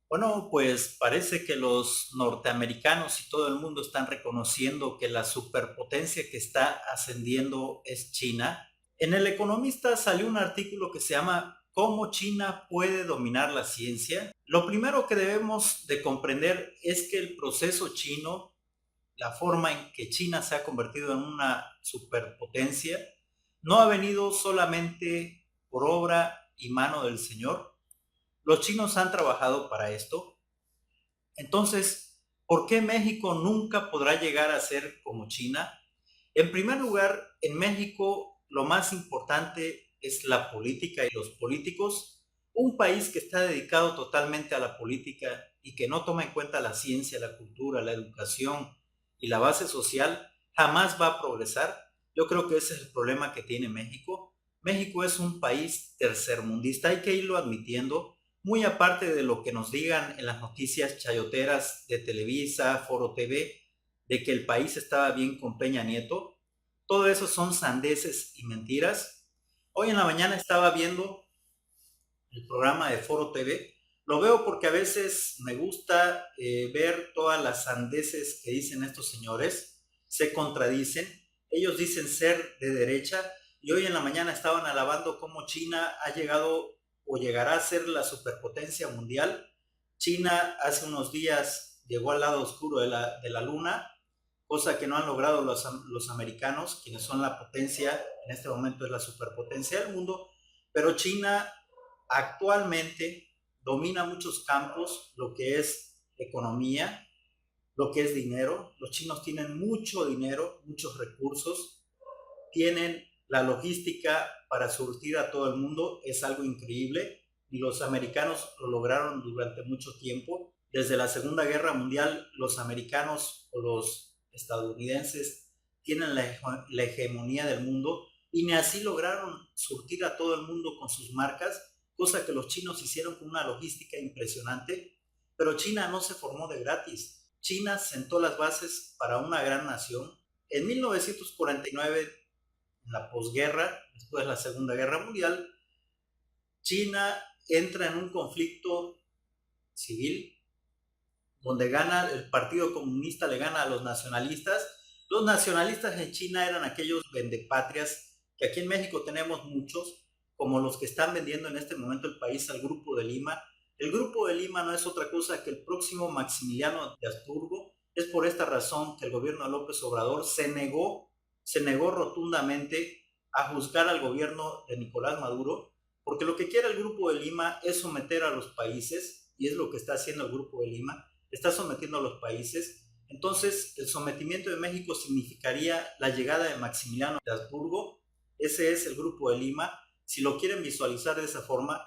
Bueno, pues parece que los norteamericanos y todo el mundo están reconociendo que la superpotencia que está ascendiendo es China. En El Economista salió un artículo que se llama ¿Cómo China puede dominar la ciencia? Lo primero que debemos de comprender es que el proceso chino, la forma en que China se ha convertido en una superpotencia, no ha venido solamente por obra y mano del Señor. Los chinos han trabajado para esto. Entonces, ¿por qué México nunca podrá llegar a ser como China? En primer lugar, en México lo más importante es la política y los políticos. Un país que está dedicado totalmente a la política y que no toma en cuenta la ciencia, la cultura, la educación y la base social, jamás va a progresar. Yo creo que ese es el problema que tiene México. México es un país tercermundista, hay que irlo admitiendo, muy aparte de lo que nos digan en las noticias chayoteras de Televisa, Foro TV, de que el país estaba bien con Peña Nieto. Todo eso son sandeces y mentiras. Hoy en la mañana estaba viendo el programa de Foro TV. Lo veo porque a veces me gusta ver todas las sandeces que dicen estos señores. Se contradicen. Ellos dicen ser de derecha y hoy en la mañana estaban alabando cómo China ha llegado o llegará a ser la superpotencia mundial. China hace unos días llegó al lado oscuro de la luna, cosa que no han logrado los americanos, quienes son la potencia, en este momento es la superpotencia del mundo, pero China actualmente domina muchos campos, lo que es economía, lo que es dinero. Los chinos tienen mucho dinero, muchos recursos, tienen la logística para surtir a todo el mundo, es algo increíble y los americanos lo lograron durante mucho tiempo. Desde la Segunda Guerra Mundial, los americanos o los estadounidenses tienen la hegemonía del mundo y ni así lograron surtir a todo el mundo con sus marcas, cosa que los chinos hicieron con una logística impresionante. Pero China no se formó de gratis. China sentó las bases para una gran nación. En 1949, en la posguerra, después de la Segunda Guerra Mundial, China entra en un conflicto civil donde gana el Partido Comunista, le gana a los nacionalistas. Los nacionalistas en China eran aquellos vendepatrias que aquí en México tenemos muchos, como los que están vendiendo en este momento el país al Grupo de Lima. El Grupo de Lima no es otra cosa que el próximo Maximiliano de Habsburgo. Es por esta razón que el gobierno de López Obrador se negó rotundamente a juzgar al gobierno de Nicolás Maduro, porque lo que quiere el Grupo de Lima es someter a los países, y es lo que está haciendo el Grupo de Lima, está sometiendo a los países. Entonces, el sometimiento de México significaría la llegada de Maximiliano de Habsburgo. Ese es el Grupo de Lima. Si lo quieren visualizar de esa forma,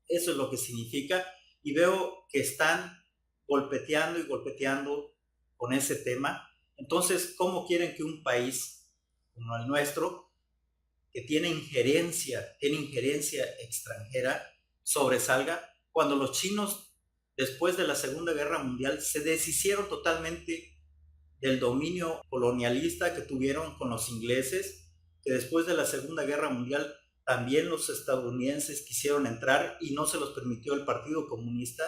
eso es lo que significa. Y veo que están golpeteando y golpeteando con ese tema. Entonces, ¿cómo quieren que un país como el nuestro, que tiene injerencia extranjera, sobresalga cuando los chinos, después de la Segunda Guerra Mundial, se deshicieron totalmente del dominio colonialista que tuvieron con los ingleses, que después de la Segunda Guerra Mundial también los estadounidenses quisieron entrar y no se los permitió el Partido Comunista?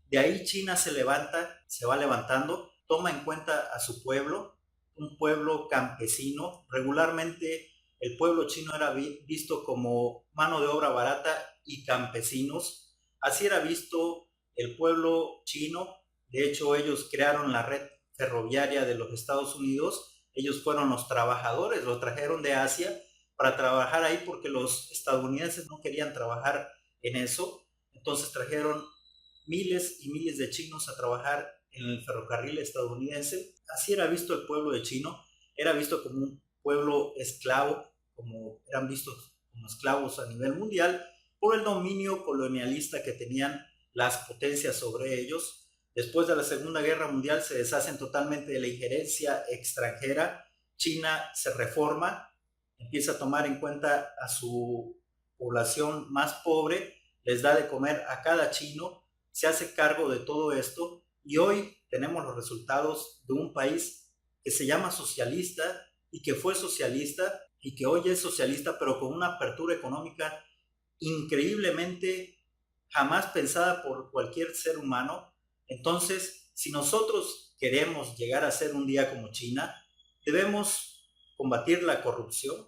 De ahí China se levanta, se va levantando, toma en cuenta a su pueblo, un pueblo campesino. Regularmente el pueblo chino era visto como mano de obra barata y campesinos. Así era visto el pueblo chino. De hecho, ellos crearon la red ferroviaria de los Estados Unidos. Ellos fueron los trabajadores, los trajeron de Asia para trabajar ahí porque los estadounidenses no querían trabajar en eso. Entonces trajeron miles y miles de chinos a trabajar en el ferrocarril estadounidense. Así era visto el pueblo de chino, era visto como un pueblo esclavo, como eran vistos como esclavos a nivel mundial por el dominio colonialista que tenían las potencias sobre ellos. Después de la Segunda Guerra Mundial se deshacen totalmente de la injerencia extranjera. China se reforma, empieza a tomar en cuenta a su población más pobre, les da de comer a cada chino, se hace cargo de todo esto y hoy tenemos los resultados de un país que se llama socialista y que fue socialista y que hoy es socialista, pero con una apertura económica increíblemente jamás pensada por cualquier ser humano. Entonces, si nosotros queremos llegar a ser un día como China, debemos combatir la corrupción.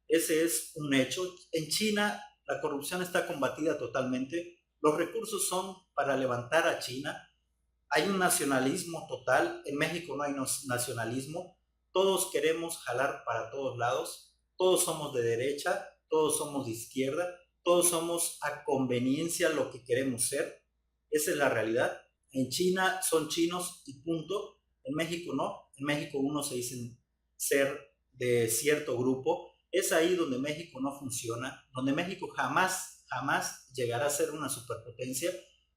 Ese es un hecho. En China la corrupción está combatida totalmente. Los recursos son para levantar a China. Hay un nacionalismo total. En México no hay nacionalismo. Todos queremos jalar para todos lados. Todos somos de derecha, todos somos de izquierda, todos somos a conveniencia lo que queremos ser. Esa es la realidad. En China son chinos y punto. En México no. En México uno se dice ser de cierto grupo. Es ahí donde México no funciona, donde México jamás llegará a ser una superpotencia,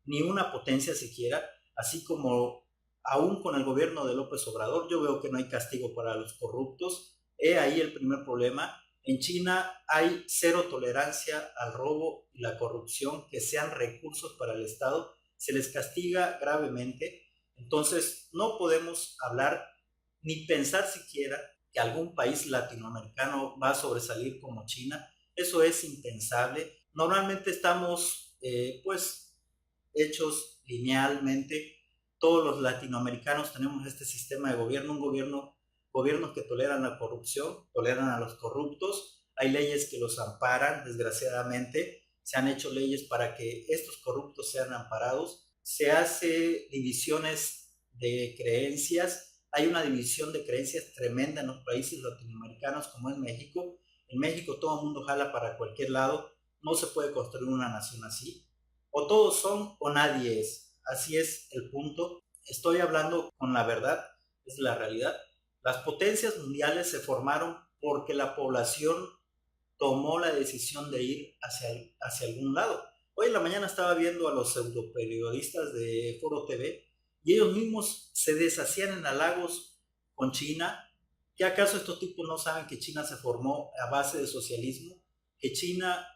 ni una potencia siquiera, así como aún con el gobierno de López Obrador, yo veo que no hay castigo para los corruptos. He ahí el primer problema. En China hay cero tolerancia al robo y la corrupción, que sean recursos para el Estado, se les castiga gravemente. Entonces, no podemos hablar ni pensar siquiera que algún país latinoamericano va a sobresalir como China. Eso es impensable. Normalmente estamos, pues, hechos linealmente. Todos los latinoamericanos tenemos este sistema de gobierno, gobiernos que toleran la corrupción, toleran a los corruptos. Hay leyes que los amparan, desgraciadamente. Se han hecho leyes para que estos corruptos sean amparados. Se hace divisiones de creencias. Hay una división de creencias tremenda en los países latinoamericanos como es México. En México todo el mundo jala para cualquier lado. No se puede construir una nación así. O todos son o nadie es. Así es el punto. Estoy hablando con la verdad, es la realidad. Las potencias mundiales se formaron porque la población tomó la decisión de ir hacia algún lado. Hoy en la mañana estaba viendo a los pseudoperiodistas de Foro TV y ellos mismos se deshacían en halagos con China. ¿Qué acaso estos tipos no saben que China se formó a base de socialismo? Que China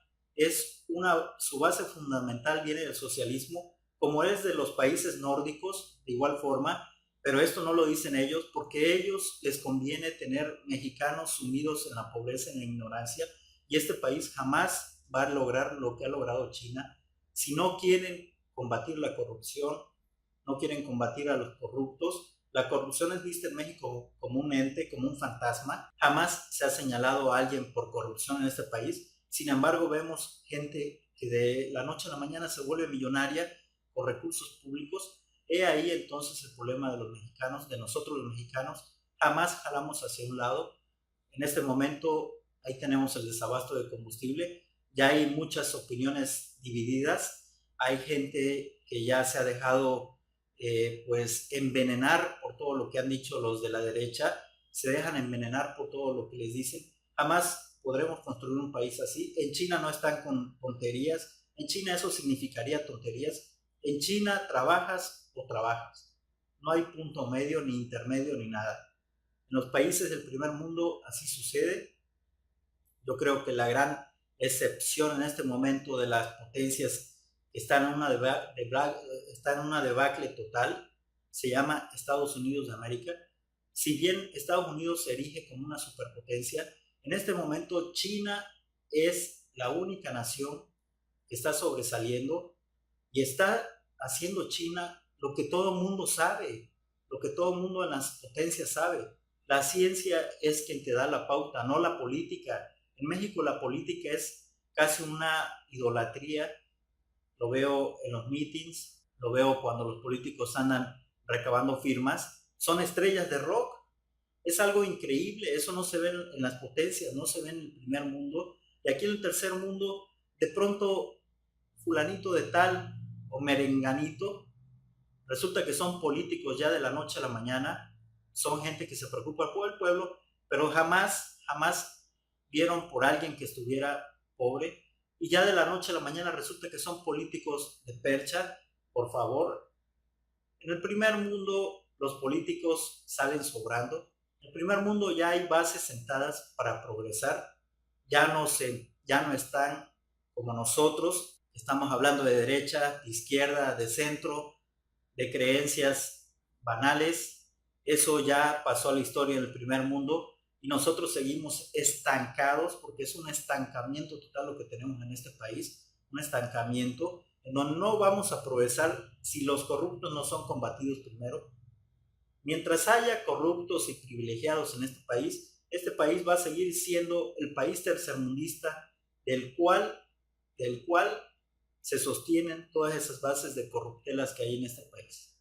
su base fundamental viene del socialismo, como es de los países nórdicos, de igual forma, pero esto no lo dicen ellos porque a ellos les conviene tener mexicanos sumidos en la pobreza, en la ignorancia, y este país jamás va a lograr lo que ha logrado China. Si no quieren combatir la corrupción, no quieren combatir a los corruptos, la corrupción es vista en México como un ente, como un fantasma. Jamás se ha señalado a alguien por corrupción en este país. Sin embargo, vemos gente que de la noche a la mañana se vuelve millonaria por recursos públicos. He ahí entonces el problema de los mexicanos, de nosotros los mexicanos. Jamás jalamos hacia un lado. En este momento ahí tenemos el desabasto de combustible. Ya hay muchas opiniones divididas. Hay gente que ya se ha dejado pues envenenar por todo lo que han dicho los de la derecha. Se dejan envenenar por todo lo que les dicen. Jamás podremos construir un país así. En China no están con tonterías. En China eso significaría tonterías. En China trabajas o trabajas. No hay punto medio, ni intermedio, ni nada. En los países del primer mundo así sucede. Yo creo que la gran excepción en este momento de las potencias que están en una debacle total se llama Estados Unidos de América. Si bien Estados Unidos se erige como una superpotencia, en este momento China es la única nación que está sobresaliendo y está haciendo China lo que todo el mundo sabe, lo que todo el mundo en las potencias sabe. La ciencia es quien te da la pauta, no la política. En México la política es casi una idolatría. Lo veo en los meetings, lo veo cuando los políticos andan recabando firmas. Son estrellas de rock. Es algo increíble, eso no se ve en las potencias, no se ve en el primer mundo. Y aquí en el tercer mundo, de pronto, fulanito de tal o merenganito, resulta que son políticos ya de la noche a la mañana, son gente que se preocupa por el pueblo, pero jamás vieron por alguien que estuviera pobre, y ya de la noche a la mañana resulta que son políticos de percha. Por favor, en el primer mundo los políticos salen sobrando. En el primer mundo ya hay bases sentadas para progresar. Ya no están como nosotros. Estamos hablando de derecha, de izquierda, de centro, de creencias banales. Eso ya pasó a la historia del primer mundo y nosotros seguimos estancados porque es un estancamiento total lo que tenemos en este país, un estancamiento. No, no vamos a progresar si los corruptos no son combatidos primero. Mientras haya corruptos y privilegiados en este país va a seguir siendo el país tercermundista del cual, del cual se sostienen todas esas bases de corruptelas que hay en este país.